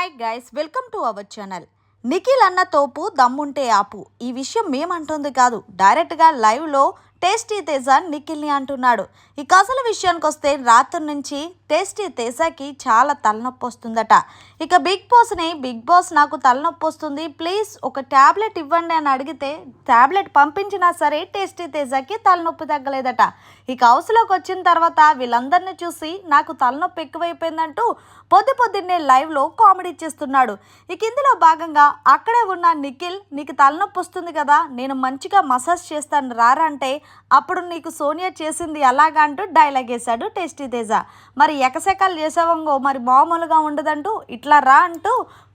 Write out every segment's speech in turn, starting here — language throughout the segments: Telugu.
Hi guys, welcome to our channel. Nikhil అన్న తోపు దమ్ముంటే ఆపు. ఈ విషయం మేమంటుంది కాదు, డైరెక్ట్గా లైవ్లో టేస్టీ తేజ నిఖిల్ని అంటున్నాడు. ఇక అసలు విషయానికి వస్తే రాత్రి నుంచి టేస్టీ తేజకి చాలా తలనొప్పి వస్తుందట. ఇక బిగ్ బాస్ నాకు తలనొప్పి వస్తుంది, ప్లీజ్ ఒక ట్యాబ్లెట్ ఇవ్వండి అని అడిగితే ట్యాబ్లెట్ పంపించినా సరే టేస్టీ తేజకి తలనొప్పి తగ్గలేదట. ఇక హౌస్లోకి వచ్చిన తర్వాత వీళ్ళందరినీ చూసి నాకు తలనొప్పి ఎక్కువైపోయిందంటూ పొద్దున్నే లైవ్లో కామెడీ చేస్తున్నాడు. ఇక ఇందులో భాగంగా అక్కడే ఉన్న నిఖిల్, నీకు తలనొప్పి వస్తుంది కదా, నేను మంచిగా మసాజ్ చేస్తాను రారా అంటే, అప్పుడు నీకు సోనియా చేసింది అలాగా అంటూ డైలాగ్ వేశాడు టేస్టీ తేజ. మరి ఎకసెకాలు చేసావంగో మరి మామూలుగా ఉండదంటూ ఇట్లా రా అంటూ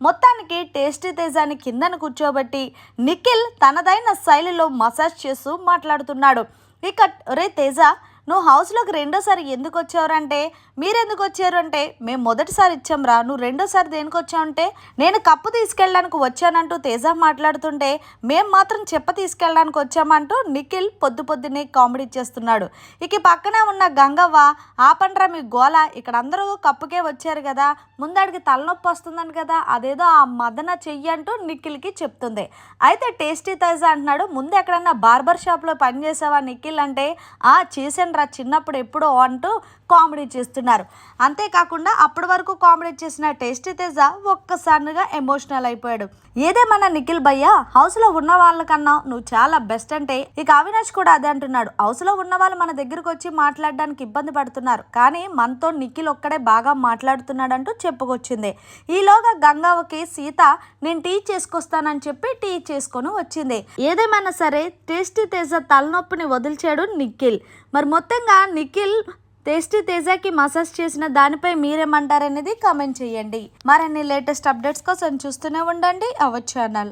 మొత్తానికి టేస్టీ తేజాని కిందను కూర్చోబెట్టి నిఖిల్ తనదైన శైలిలో మసాజ్ చేస్తూ మాట్లాడుతున్నాడు. ఇక రే తేజ, నువ్వు హౌస్లోకి రెండోసారి ఎందుకు వచ్చావురంటే, మీరెందుకు వచ్చారు అంటే, మేము మొదటిసారి ఇచ్చాంరా, నువ్వు రెండోసారి దేనికి వచ్చావంటే, నేను కప్పు తీసుకెళ్ళడానికి వచ్చానంటూ తేజ మాట్లాడుతుంటే, మేము మాత్రం చెప్ప తీసుకెళ్ళడానికి వచ్చామంటూ నిఖిల్ పొద్దున్నే కామెడీ చేస్తున్నాడు. ఇక పక్కనే ఉన్న గంగవ్వ, ఆపండ్రా మీ గోల, ఇక్కడ అందరూ కప్పుకే వచ్చారు కదా, ముందడికి తలనొప్పి వస్తుందని కదా, అదేదో ఆ మదన చెయ్యి అంటూ నిఖిల్కి చెప్తుంది. అయితే టేస్టీ తేజ అంటున్నాడు, ముందు ఎక్కడన్నా బార్బర్ షాప్లో పనిచేసావా నిఖిల్ అంటే, చేశాను రా చిన్నప్పుడు ఎప్పుడో అంటూ కామెడీ చేస్తున్నారు. అంతేకాకుండా అప్పటి వరకు కామెడీ చేసిన టేస్టీ తేజ ఒక్కసారిగా ఎమోషనల్ అయిపోయాడు. ఏదేమన్నా నిఖిల్ భయ్య, హౌస్లో ఉన్న వాళ్ళకన్నా నువ్వు చాలా బెస్ట్ అంటే, ఇక అవినాష్ కూడా అదే అంటున్నాడు. హౌస్లో ఉన్న వాళ్ళు మన దగ్గరకు వచ్చి మాట్లాడడానికి ఇబ్బంది పడుతున్నారు, కానీ మనతో నిఖిల్ ఒక్కడే బాగా మాట్లాడుతున్నాడంటూ చెప్పుకొచ్చింది. ఈలోగా గంగవ్వకి సీత నేను టీ చేసుకొస్తానని చెప్పి టీ చేసుకొని వచ్చింది. ఏదేమైనా సరే టేస్టీ తేజ తలనొప్పిని వదిలిచాడు నిఖిల్. మరి మొత్తంగా నిఖిల్ టేస్టీ తేజకి మసాజ్ చేసిన దానిపై మీరేమంటారనేది కామెంట్ చేయండి. మరిన్ని లేటెస్ట్ అప్డేట్స్ కోసం చూస్తూనే ఉండండి అవర్ ఛానల్.